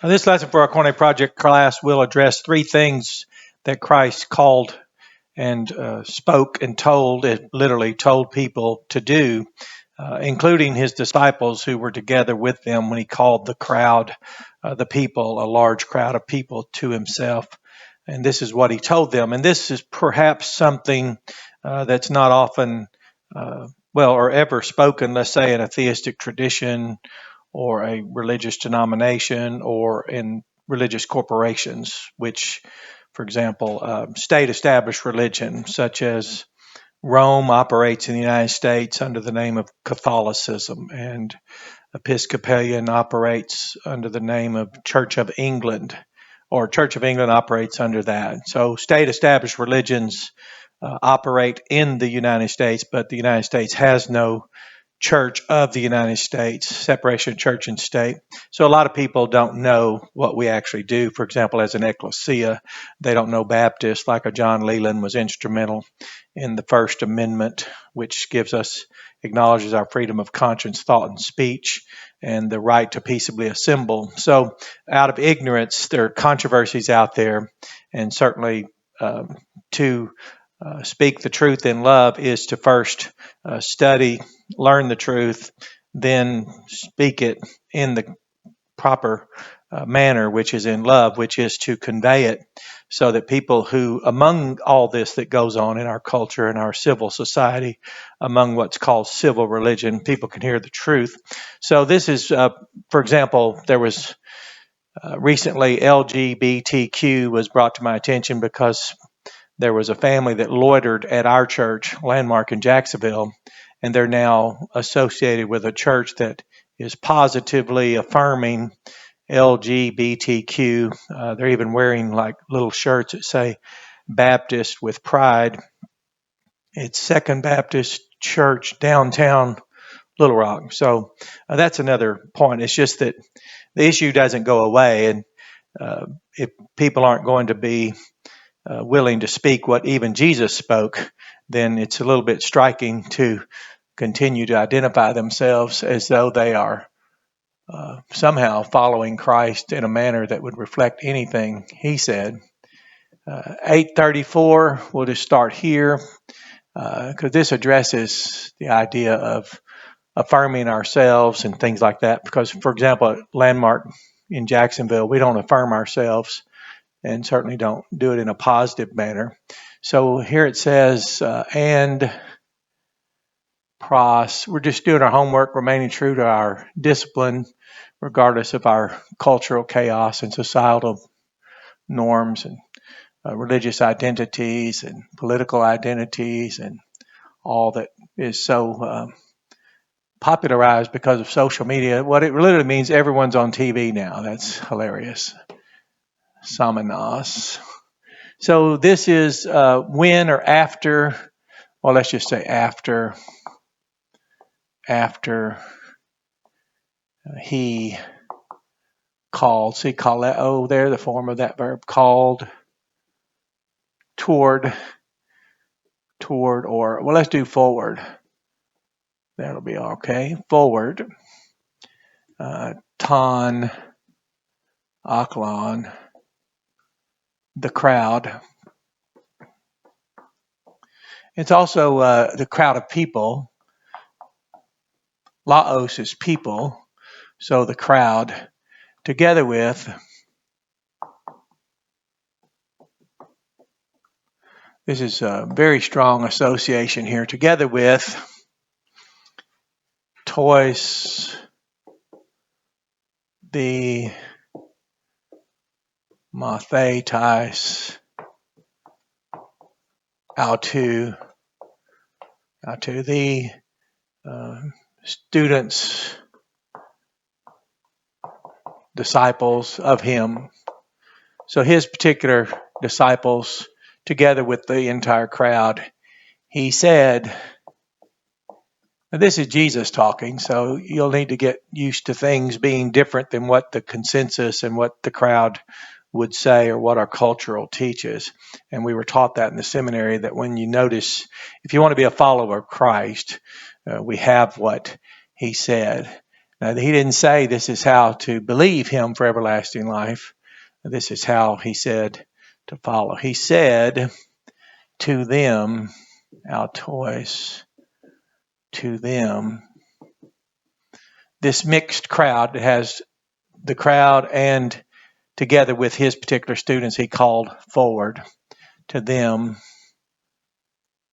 This lesson for our KOINE Project Class will address three things that Christ called and spoke and told, it literally told people to do, including his disciples who were together with them when he called the crowd, the people, a large crowd of people to himself. And this is what he told them. And this is perhaps something that's not often, or ever spoken, let's say, in a theistic tradition or a religious denomination or in religious corporations, which, for example, state-established religion, such as Rome operates in the United States under the name of Catholicism, and Episcopalian operates under the name of Church of England, or Church of England operates under that. So state-established religions operate in the United States, but the United States has no Church of the United States, separation of church and state. So a lot of people don't know what we actually do. For example, as an Ecclesia, they don't know Baptist, like a John Leland was instrumental in the First Amendment, which acknowledges our freedom of conscience, thought, and speech, and the right to peaceably assemble. So out of ignorance, there are controversies out there, and certainly to speak the truth in love is to first study, learn the truth, then speak it in the proper manner, which is in love, which is to convey it so that people who, among all this that goes on in our culture and our civil society, among what's called civil religion, people can hear the truth. So this is, for example, there was recently LGBTQ was brought to my attention because there was a family that loitered at our church, Landmark in Jacksonville, and they're now associated with a church that is positively affirming LGBTQ. They're even wearing like little shirts that say Baptist with pride. It's Second Baptist Church, downtown Little Rock. So that's another point. It's just that the issue doesn't go away, and if people aren't going to be willing to speak what even Jesus spoke, then it's a little bit striking to continue to identify themselves as though they are somehow following Christ in a manner that would reflect anything he said. 834, we'll just start here because this addresses the idea of affirming ourselves and things like that. Because, for example, at Landmark in Jacksonville, we don't affirm ourselves and certainly don't do it in a positive manner. So here it says, and pros, we're just doing our homework, remaining true to our discipline, regardless of our cultural chaos and societal norms and religious identities and political identities and all that is so popularized because of social media. What it literally means, everyone's on TV now. That's hilarious. Samanas. So this is when or after, well, let's just say after he called. See, kaleo there, the form of that verb, called, toward, or, well, let's do forward. That'll be okay. Forward. Ton, aklon, the crowd. It's also the crowd of people. Laos is people, so the crowd, together with, this is a very strong association here, together with tois, the mathetais, autu, the students, disciples of him. So his particular disciples, together with the entire crowd, he said, now this is Jesus talking, so you'll need to get used to things being different than what the consensus and what the crowd would say or what our cultural teaches. And we were taught that in the seminary, that when you notice, if you want to be a follower of Christ, we have what he said. Now, he didn't say this is how to believe him for everlasting life. This is how he said to follow. He said to them, autois, to them. This mixed crowd has the crowd and together with his particular students, he called forward to them.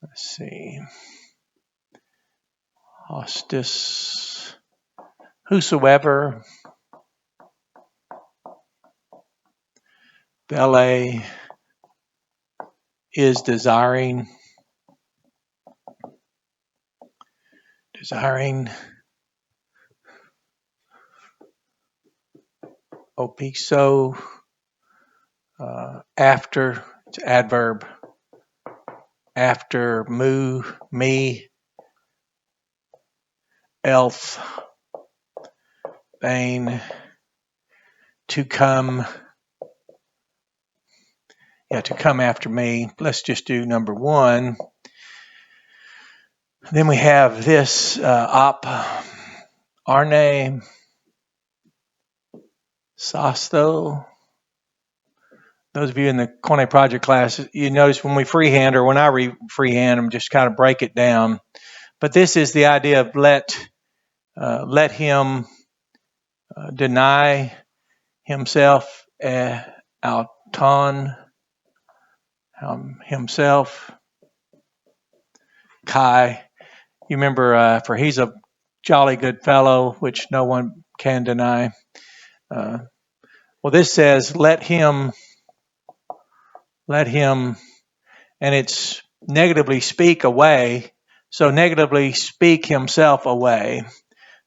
Let's see. Hostis, whosoever, Bele is desiring, opiso, after, it's adverb, after, mu, me, elf, vain, to come, to come after me. Let's just do number one. Then we have this arne, sasto. Those of you in the KOINE Project Class, you notice when we freehand, or when I freehand them, just kind of break it down. But this is the idea of let him deny himself, auton, himself, kai. You remember, for he's a jolly good fellow, which no one can deny. Well, this says let him, and it's negatively speak away. So negatively speak himself away.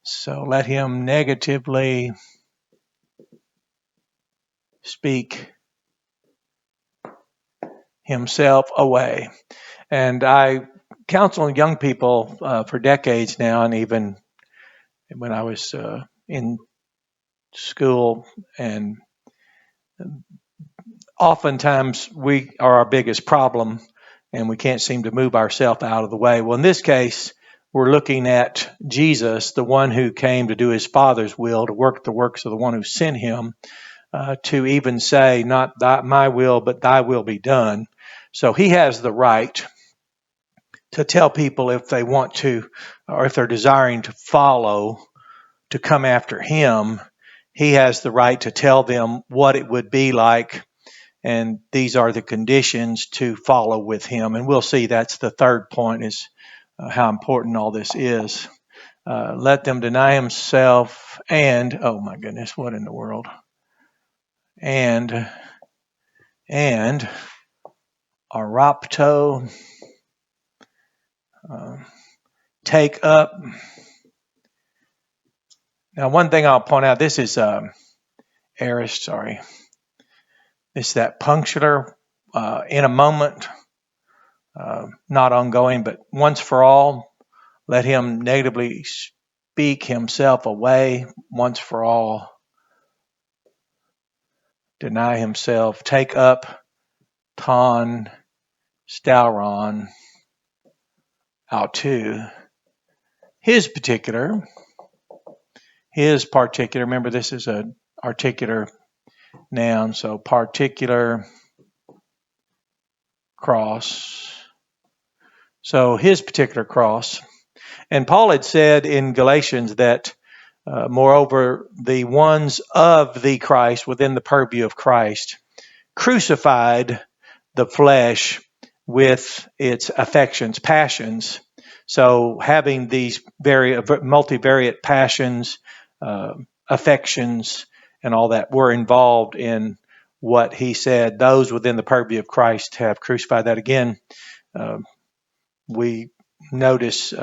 So let him negatively speak himself away. And I counsel young people for decades now, and even when I was in school, and oftentimes we are our biggest problem and we can't seem to move ourselves out of the way. Well, in this case, we're looking at Jesus, the one who came to do his Father's will, to work the works of the one who sent him, to even say, not my will, but thy will be done. So he has the right to tell people if they want to, or if they're desiring to follow, to come after him. He has the right to tell them what it would be like, and these are the conditions to follow with him. And we'll see that's the third point, is how important all this is. Let them deny himself and, oh my goodness, what in the world? And arapto, take up. Now, one thing I'll point out, this is aorist, sorry. It's that punctular, in a moment, not ongoing, but once for all. Let him negatively speak himself away once for all. Deny himself. Take up, ton, stauron, autu. His particular, remember this is an articular noun, so particular cross. So his particular cross. And Paul had said in Galatians that, moreover, the ones of the Christ, within the purview of Christ, crucified the flesh with its affections, passions. So having these multivariate passions, affections, and all that were involved in what he said. Those within the purview of Christ have crucified that. Again, we notice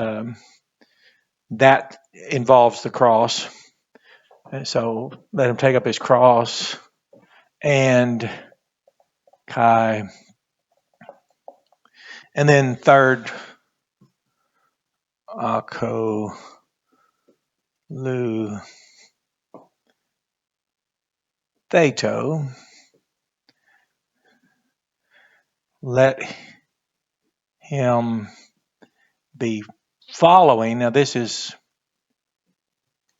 that involves the cross. And so let him take up his cross and kai. And then third, ako, lu, theto. Let him be following. Now this is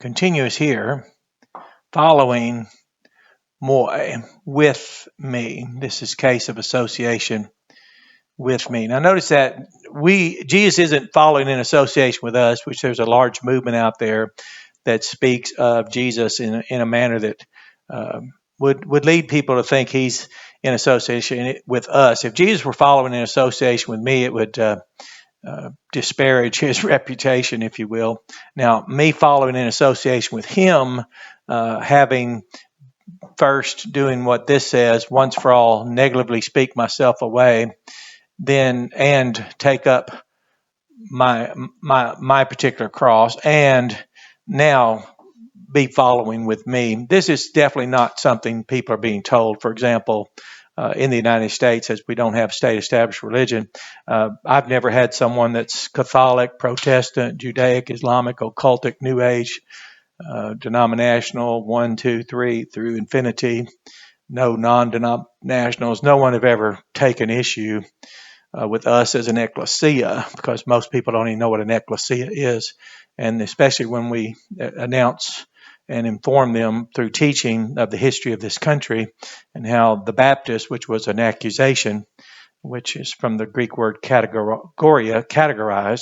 continuous here, following moi, with me. This is case of association with me. Now notice that Jesus isn't following in association with us, which there's a large movement out there that speaks of Jesus in a manner that would lead people to think he's in association with us. If Jesus were following in association with me, it would disparage his reputation, if you will. Now, me following in association with him, having first doing what this says, once for all, negatively speak myself away, then and take up my particular cross, and now be following with me. This is definitely not something people are being told. For example, in the United States, as we don't have state-established religion, I've never had someone that's Catholic, Protestant, Judaic, Islamic, occultic, New Age, denominational, 1, 2, 3 through infinity, no non-denominationals. No one have ever taken issue with us as an ecclesia, because most people don't even know what an ecclesia is. And especially when we announce and inform them through teaching of the history of this country and how the Baptist, which was an accusation, which is from the Greek word categorize,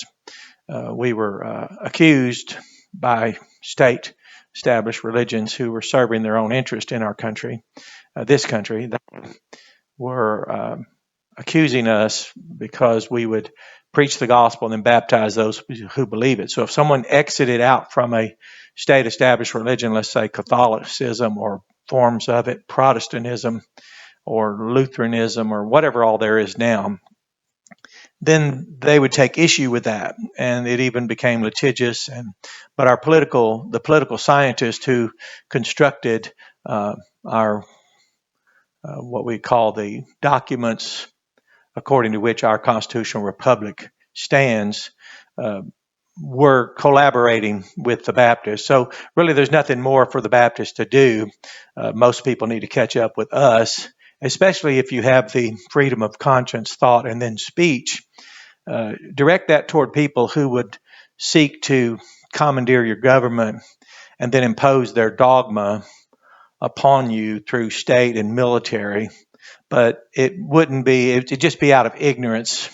we were accused by state established religions who were serving their own interest in our country, this country, that were accusing us because we would preach the gospel and then baptize those who believe it. So if someone exited out from a state-established religion, let's say Catholicism or forms of it, Protestantism or Lutheranism or whatever all there is now, then they would take issue with that, and it even became litigious. But the political scientists who constructed our what we call the documents according to which our constitutional republic stands, were collaborating with the Baptists. So really there's nothing more for the Baptists to do. Most people need to catch up with us, especially if you have the freedom of conscience, thought, and then speech. Direct that toward people who would seek to commandeer your government and then impose their dogma upon you through state and military. But it'd just be out of ignorance.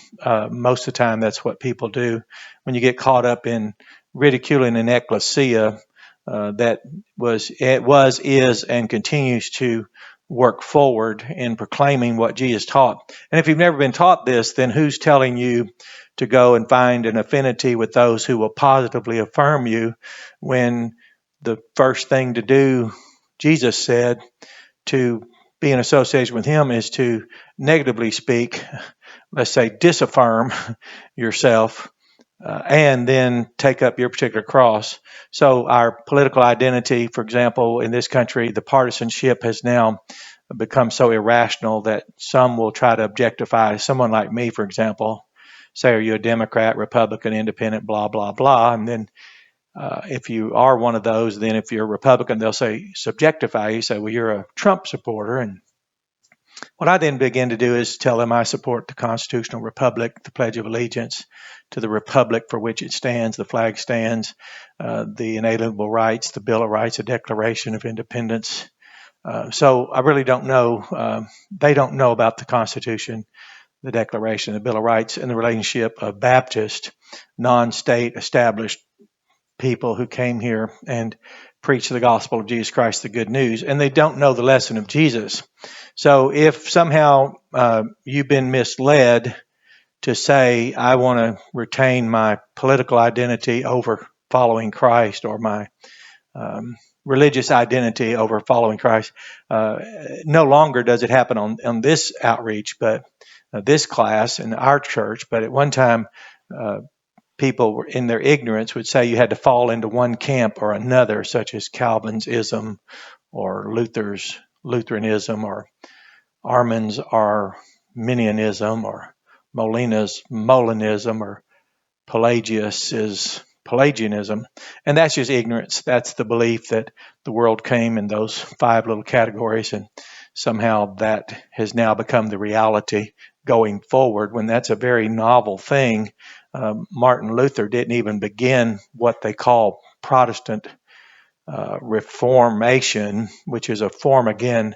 Most of the time, that's what people do. When you get caught up in ridiculing an ecclesia that is, and continues to work forward in proclaiming what Jesus taught. And if you've never been taught this, then who's telling you to go and find an affinity with those who will positively affirm you, when the first thing to do, Jesus said, to be in association with him is to negatively speak, let's say disaffirm yourself, and then take up your particular cross. So our political identity, for example, in this country, the partisanship has now become so irrational that some will try to objectify someone like me, for example. Say, are you a Democrat, Republican, Independent, blah, blah, blah. And then if you are one of those, then if you're a Republican, they'll say subjectify you, say, well, you're a Trump supporter. And what I then begin to do is tell them I support the constitutional republic, the Pledge of Allegiance to the republic for which it stands, the flag stands, the inalienable rights, the Bill of Rights, the Declaration of Independence. So I really don't know. They don't know about the Constitution, the Declaration, the Bill of Rights, and the relationship of Baptist, non-state established people who came here and preached the gospel of Jesus Christ, the good news, and they don't know the lesson of Jesus. So if somehow you've been misled to say, I want to retain my political identity over following Christ, or my religious identity over following Christ, no longer does it happen on this outreach, but this class in our church. But at one time, people in their ignorance would say you had to fall into one camp or another, such as Calvinism or Lutheranism, or Armins Arminianism, or Molinism, or Pelagius is Pelagianism. And that's just ignorance. That's the belief that the world came in those 5 little categories, and somehow that has now become the reality going forward, when that's a very novel thing. Martin Luther didn't even begin what they call Protestant Reformation, which is a form again,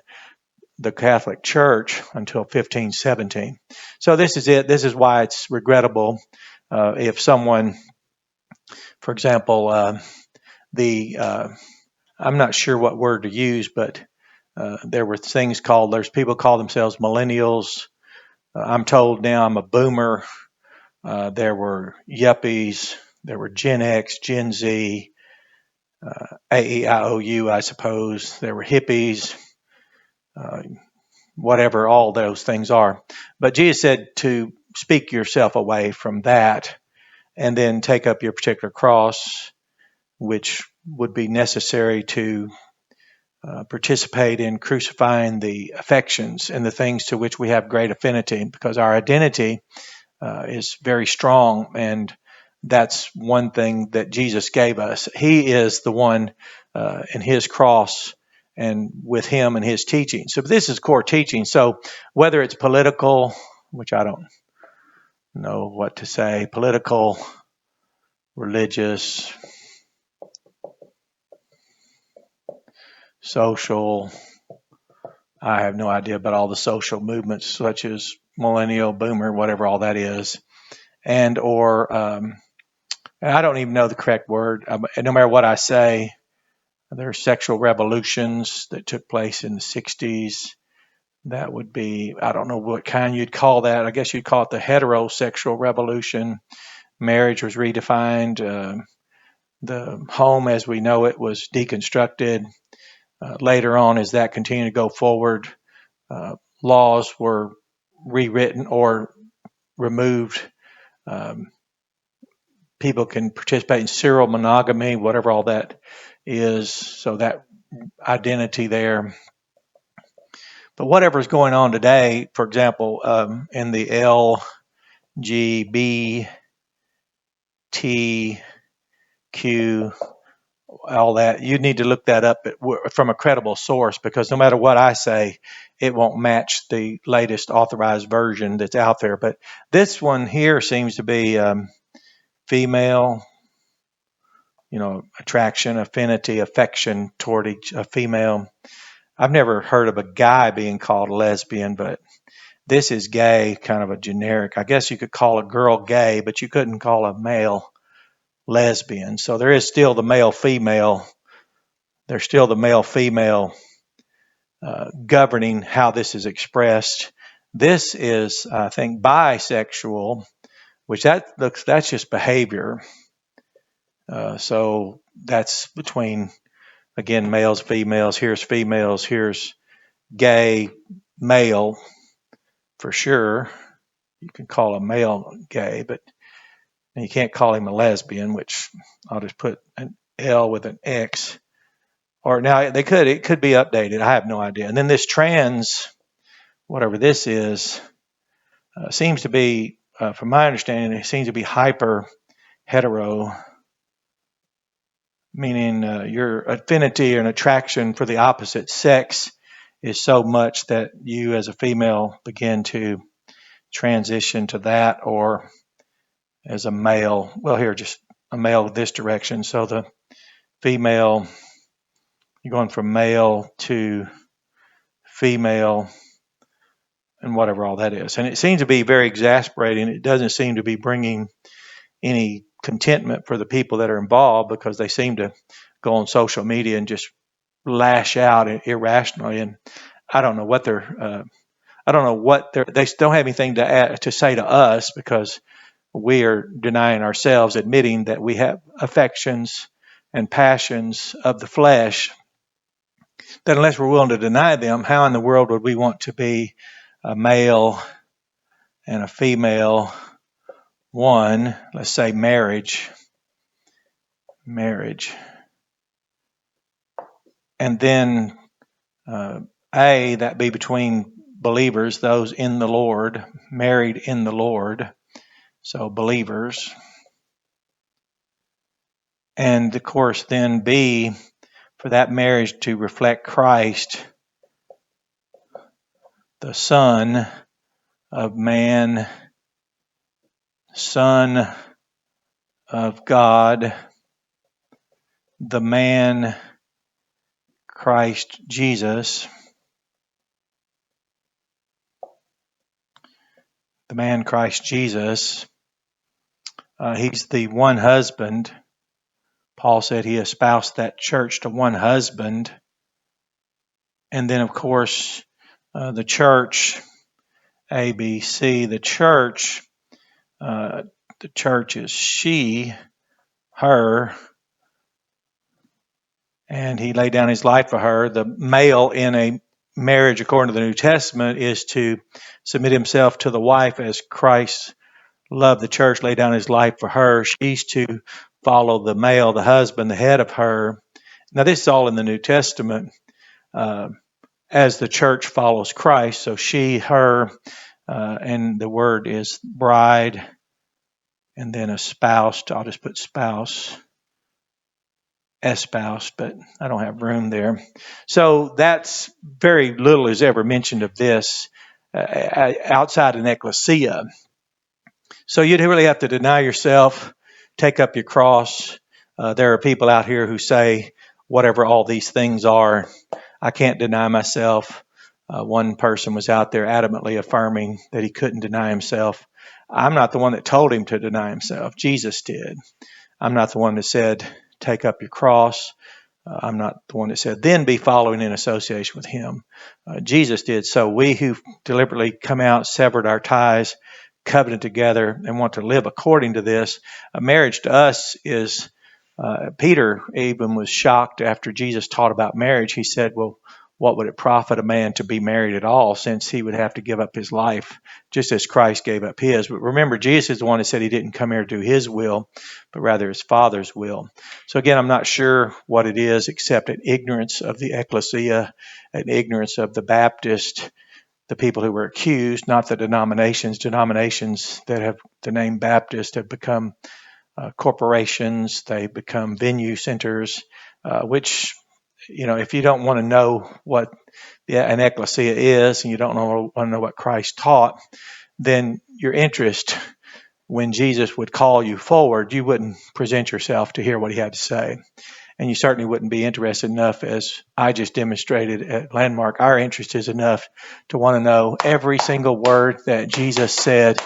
the Catholic Church until 1517. So this is it. This is why it's regrettable if someone, for example, I'm not sure what word to use, but there were things called, there's people call themselves millennials. I'm told now I'm a boomer. There were yuppies. There were Gen X, Gen Z, AEIOU, I suppose. There were hippies, whatever all those things are. But Jesus said to speak yourself away from that and then take up your particular cross, which would be necessary to participate in crucifying the affections and the things to which we have great affinity, because our identity is very strong, and that's one thing that Jesus gave us. He is the one in his cross and with him and his teaching. So this is core teaching. So whether it's political, which I don't know what to say, political, religious, social, I have no idea about all the social movements such as millennial, boomer, whatever all that is, and or I don't even know the correct word. No matter what I say, there are sexual revolutions that took place in the 60s. That would be, I don't know what kind you'd call that. I guess you'd call it the heterosexual revolution. Marriage was redefined. The home as we know it was deconstructed. Later on, as that continued to go forward, laws were rewritten or removed. People can participate in serial monogamy, whatever all that is. So that identity there. But whatever's going on today, for example, in the LGBTQ, all that, you need to look that up from a credible source, because no matter what I say, it won't match the latest authorized version that's out there. But this one here seems to be female, attraction, affinity, affection toward a female. I've never heard of a guy being called a lesbian, but this is gay, kind of a generic. I guess you could call a girl gay, but you couldn't call a male lesbian. So there is still the male female. There's still the male female governing how this is expressed. This is, I think, bisexual, which that's just behavior. So that's between, again, males, females. Here's gay, male, for sure. You can call a male gay, but you can't call him a lesbian, which I'll just put an L with an X. Or now it could be updated. I have no idea. And then this trans, whatever this is, seems to be, from my understanding, it seems to be hyper hetero, meaning your affinity or an attraction for the opposite sex is so much that you as a female begin to transition to that, or as a male, well, here, just a male this direction. So the female, you're going from male to female and whatever all that is. And it seems to be very exasperating. It doesn't seem to be bringing any contentment for the people that are involved, because they seem to go on social media and just lash out irrationally. And I don't know what they don't have anything to say to us, because we are denying ourselves, admitting that we have affections and passions of the flesh, that unless we're willing to deny them, how in the world would we want to be a male and a female? One, let's say marriage, and then that be between believers, those in the Lord, married in the Lord, so believers. And of course, then B, for that marriage to reflect Christ, the Son of Man, Son of God, the man Christ Jesus, the man Christ Jesus, he's the one husband. Paul said he espoused that church to one husband. And then, of course, the church, ABC, the church is she, her, and he laid down his life for her. The male in a marriage, according to the New Testament, is to submit himself to the wife as Christ loved the church, laid down his life for her. She's to follow the male, the husband, the head of her. Now, this is all in the New Testament as the church follows Christ. So she, her, and the word is bride, and then espoused. I'll just put spouse, espoused, but I don't have room there. So that's very little is ever mentioned of this outside an ecclesia. So you'd really have to deny yourself, take up your cross. There are people out here who say, whatever all these things are, I can't deny myself. One person was out there adamantly affirming that he couldn't deny himself. I'm not the one that told him to deny himself. Jesus did. I'm not the one that said, take up your cross. I'm not the one that said, then be following in association with him. Jesus did. So we who deliberately come out, severed our ties, covenant together, and want to live according to this, marriage to us is, Peter even was shocked after Jesus taught about marriage. He said, well, what would it profit a man to be married at all, since he would have to give up his life just as Christ gave up his? But remember, Jesus is the one that said he didn't come here to do his will, but rather his Father's will. So again, I'm not sure what it is except an ignorance of the ecclesia, an ignorance of the Baptist, the people who were accused, not the denominations. Denominations that have the name Baptist have become corporations. They become venue centers, which, if you don't want to know what an ecclesia is, and you don't want to know what Christ taught, then your interest when Jesus would call you forward, you wouldn't present yourself to hear what he had to say. And you certainly wouldn't be interested enough, as I just demonstrated at Landmark. Our interest is enough to want to know every single word that Jesus said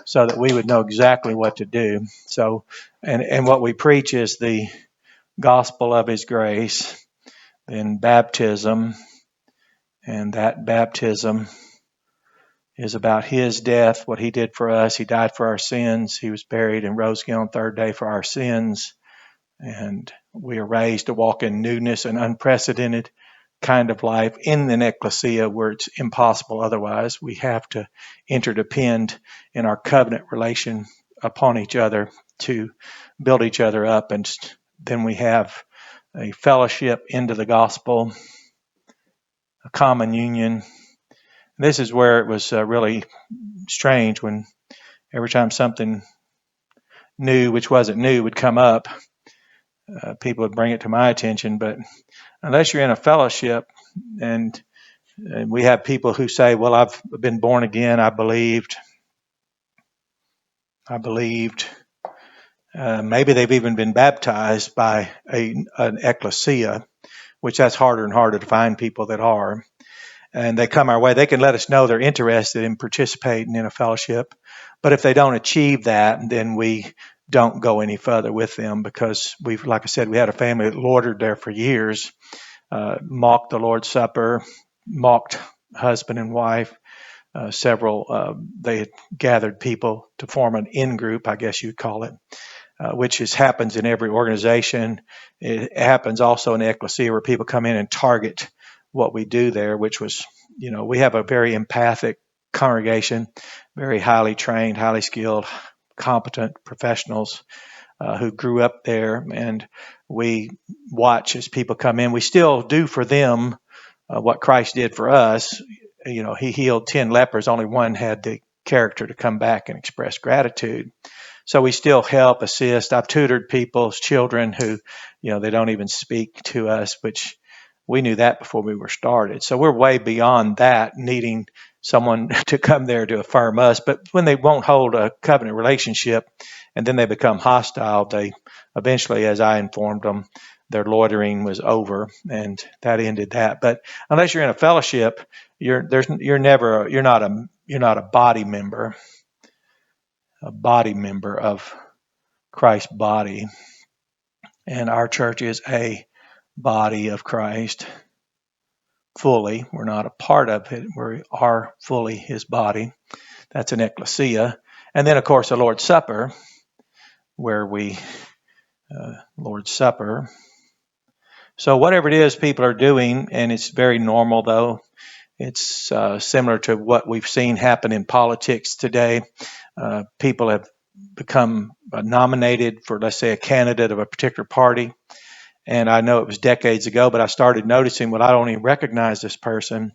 so that we would know exactly what to do. So, and what we preach is the gospel of his grace, then baptism, and that baptism is about his death, what he did for us. He died for our sins. He was buried and rose again on the third day for our sins. And we are raised to walk in newness and unprecedented kind of life in an ecclesia where it's impossible otherwise. We have to interdepend in our covenant relation upon each other to build each other up. And then we have a fellowship into the gospel, a common union. This is where it was really strange when every time something new, which wasn't new, would come up, people would bring it to my attention. But unless you're in a fellowship, and we have people who say, well, I've been born again, I believed. Maybe they've even been baptized by an ecclesia, which that's harder and harder to find people that are. And they come our way. They can let us know they're interested in participating in a fellowship. But if they don't achieve that, then we don't go any further with them, because like I said, we had a family that loitered there for years, mocked the Lord's Supper, mocked husband and wife. They had gathered people to form an in-group, I guess you'd call it, which happens in every organization. It happens also in the ecclesia, where people come in and target what we do there, which was, we have a very empathic congregation, very highly trained, highly skilled, competent professionals who grew up there, and we watch as people come in. We still do for them what Christ did for us. He healed 10 lepers. Only one had the character to come back and express gratitude. So we still help, assist. I've tutored people's children who, they don't even speak to us, which we knew that before we were started. So we're way beyond that, needing someone to come there to affirm us. But when they won't hold a covenant relationship and then they become hostile, they eventually, as I informed them, their loitering was over, and that ended that. But unless you're in a fellowship, you're not a body member of Christ's body, and our church is a body of Christ fully. We're not a part of it. We are fully his body. That's an ecclesia. And then, of course, the Lord's Supper, where Lord's Supper. So whatever it is people are doing, and it's very normal, though, it's similar to what we've seen happen in politics today. People have become nominated for, let's say, a candidate of a particular party. And I know it was decades ago, but I started noticing, well, I don't even recognize this person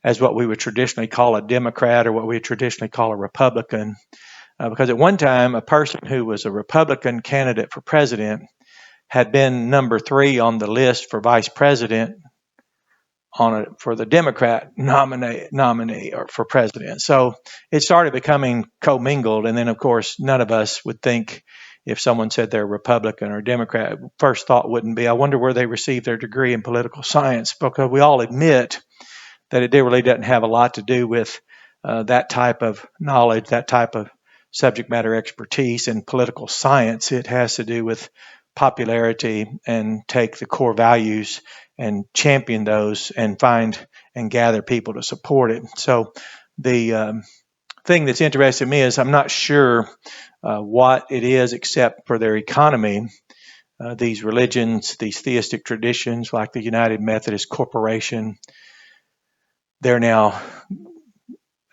as what we would traditionally call a Democrat or what we would traditionally call a Republican. Because at one time, a person who was a Republican candidate for president had been number 3 on the list for vice president for the Democrat nominee or for president. So it started becoming commingled. And then, of course, none of us would think, if someone said they're Republican or Democrat, first thought wouldn't be, I wonder where they received their degree in political science, because we all admit that it really doesn't have a lot to do with that type of knowledge, that type of subject matter expertise in political science. It has to do with popularity and take the core values and champion those and find and gather people to support it. So the thing that's interesting to me is I'm not sure what it is except for their economy. These religions, these theistic traditions like the United Methodist Corporation, they're now,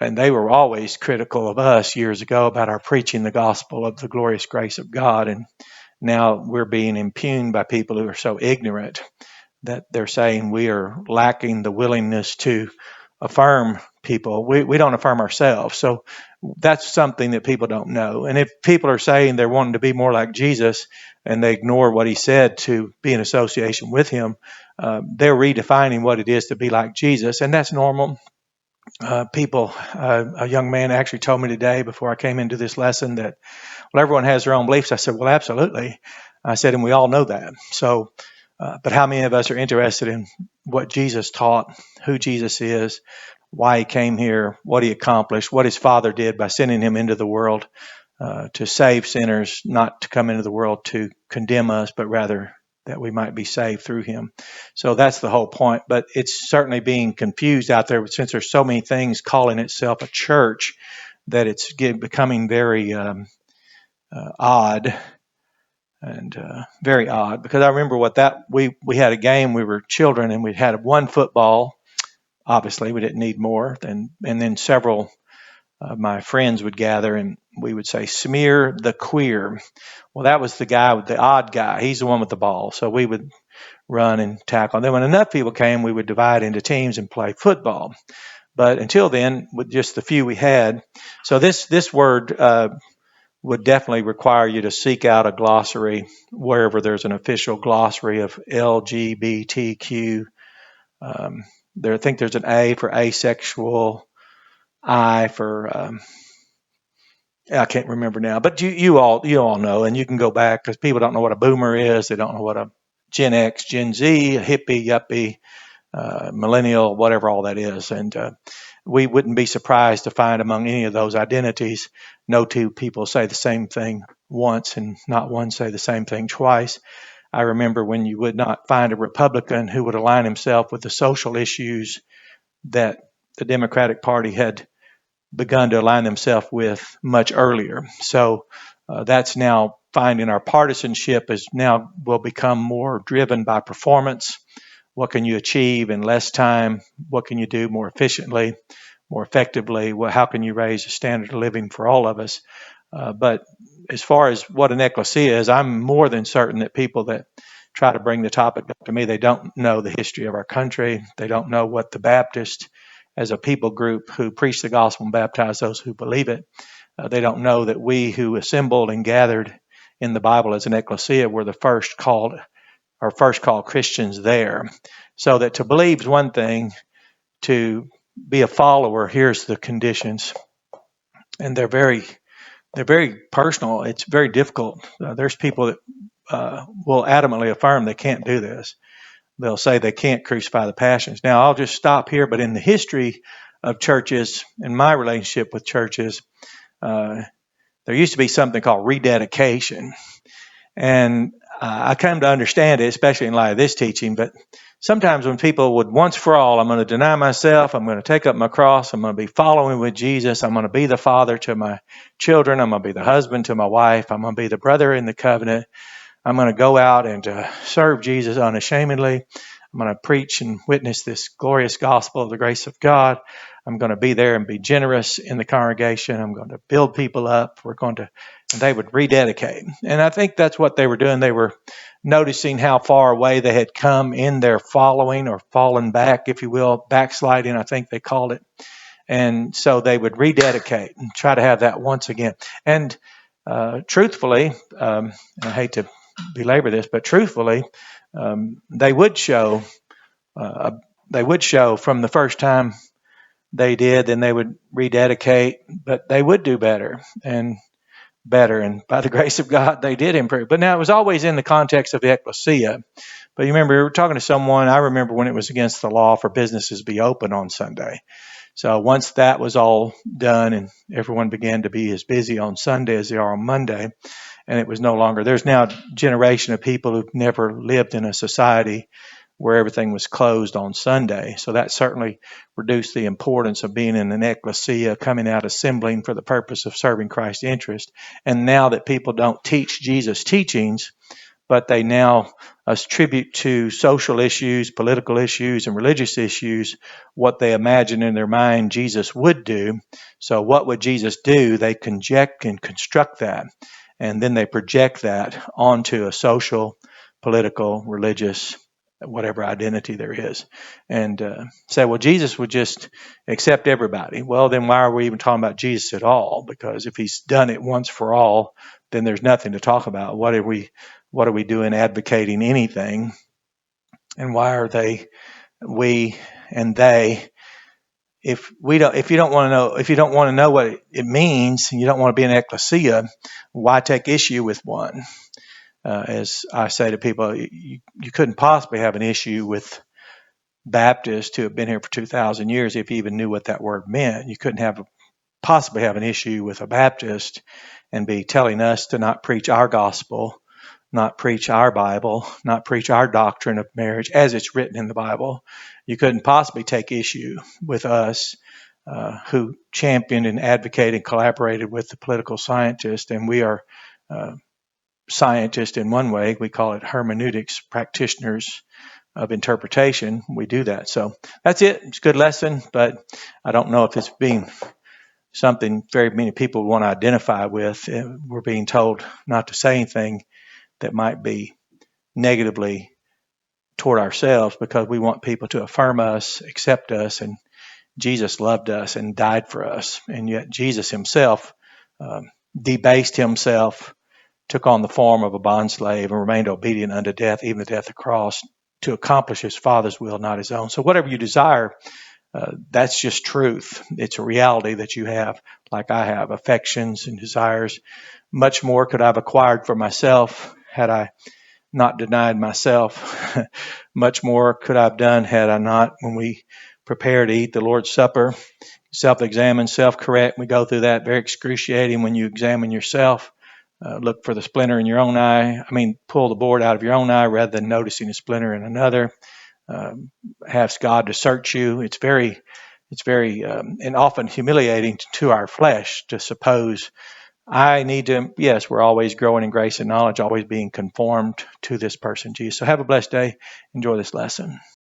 and they were always critical of us years ago about our preaching the gospel of the glorious grace of God. And now we're being impugned by people who are so ignorant that they're saying we are lacking the willingness to affirm people. We don't affirm ourselves. So that's something that people don't know. And if people are saying they're wanting to be more like Jesus and they ignore what he said to be in association with him, they're redefining what it is to be like Jesus. And that's normal. A young man actually told me today before I came into this lesson that, well, everyone has their own beliefs. I said, well, absolutely. I said, and we all know that. So, but how many of us are interested in what Jesus taught, who Jesus is, why he came here, what he accomplished, what his Father did by sending him into the world to save sinners, not to come into the world to condemn us, but rather that we might be saved through him. So that's the whole point. But it's certainly being confused out there, since there's so many things calling itself a church, that it's becoming very odd. And very odd, because I remember we had a game, we were children, and we had one football. Obviously, we didn't need more. And then several of my friends would gather, and we would say, smear the queer. Well, that was the guy, with the odd guy. He's the one with the ball. So we would run and tackle. And then when enough people came, we would divide into teams and play football. But until then, with just the few we had, so this word would definitely require you to seek out a glossary wherever there's an official glossary of LGBTQ. I think there's an A for asexual, I for I can't remember now, but you all know, and you can go back, because people don't know what a boomer is. They don't know what a Gen X, Gen Z, a hippie, yuppie, millennial, whatever all that is. And we wouldn't be surprised to find among any of those identities, no two people say the same thing once and not one say the same thing twice. I remember when you would not find a Republican who would align himself with the social issues that the Democratic Party had begun to align themselves with much earlier. So that's now finding our partisanship will become more driven by performance. What can you achieve in less time? What can you do more efficiently, more effectively? How can you raise the standard of living for all of us? But as far as what an ecclesia is, I'm more than certain that people that try to bring the topic up to me, they don't know the history of our country. They don't know what the Baptist, as a people group who preach the gospel and baptize those who believe it, they don't know that we who assembled and gathered in the Bible as an ecclesia were the first called Christians there. So that to believe is one thing, to be a follower, here's the conditions. And they're very personal. It's very difficult. There's people that will adamantly affirm they can't do this. They'll say they can't crucify the passions. Now, I'll just stop here, but in the history of churches, in my relationship with churches, there used to be something called rededication. And I come to understand it, especially in light of this teaching, but sometimes when people would once for all, I'm going to deny myself, I'm going to take up my cross, I'm going to be following with Jesus, I'm going to be the father to my children, I'm going to be the husband to my wife, I'm going to be the brother in the covenant, I'm going to go out and serve Jesus unashamedly. I'm going to preach and witness this glorious gospel of the grace of God. I'm going to be there and be generous in the congregation. I'm going to build people up. And they would rededicate. And I think that's what they were doing. They were noticing how far away they had come in their following, or fallen back, if you will, backsliding, I think they called it. And so they would rededicate and try to have that once again. And truthfully, and I hate to belabor this, but truthfully, they would show from the first time they did, then they would rededicate, but they would do better and better. And by the grace of God, they did improve. But now it was always in the context of the Ecclesia. But you remember, we were talking to someone, I remember when it was against the law for businesses to be open on Sunday. So once that was all done and everyone began to be as busy on Sunday as they are on Monday, and it was no longer, there's now a generation of people who've never lived in a society where everything was closed on Sunday. So that certainly reduced the importance of being in an ecclesia, coming out, assembling for the purpose of serving Christ's interest. And now that people don't teach Jesus' teachings, but they now attribute to social issues, political issues, and religious issues what they imagine in their mind Jesus would do. So what would Jesus do? They conject and construct that, and then they project that onto a social, political, religious, whatever identity there is, and say, well, Jesus would just accept everybody. Well, then why are we even talking about Jesus at all? Because if he's done it once for all, then there's nothing to talk about. What are we doing advocating anything? And why are we and they? If you don't want to know what it means, and you don't want to be an ecclesia, why take issue with one? As I say to people, you couldn't possibly have an issue with Baptists who have been here for 2,000 years if you even knew what that word meant. You couldn't possibly have an issue with a Baptist and be telling us to not preach our gospel, not preach our Bible, not preach our doctrine of marriage as it's written in the Bible. You couldn't possibly take issue with us who championed and advocated and collaborated with the political scientists, and we are scientists in one way. We call it hermeneutics, practitioners of interpretation. We do that. So that's it. It's a good lesson, but I don't know if it's being something very many people want to identify with. We're being told not to say anything that might be negatively toward ourselves, because we want people to affirm us, accept us, and Jesus loved us and died for us. And yet Jesus himself debased himself, took on the form of a bondslave, and remained obedient unto death, even the death of the cross, to accomplish his Father's will, not his own. So whatever you desire, that's just truth. It's a reality that you have, like I have, affections and desires. Much more could I have acquired for myself had I not denied myself. Much more could I have done had I not, when we prepare to eat the Lord's Supper, self-examine, self-correct. We go through that, very excruciating when you examine yourself. Look for the splinter in your own eye. Pull the board out of your own eye rather than noticing a splinter in another. Ask God to search you. It's very and often humiliating to our flesh to suppose I need to. Yes, we're always growing in grace and knowledge, always being conformed to this person, Jesus. So have a blessed day. Enjoy this lesson.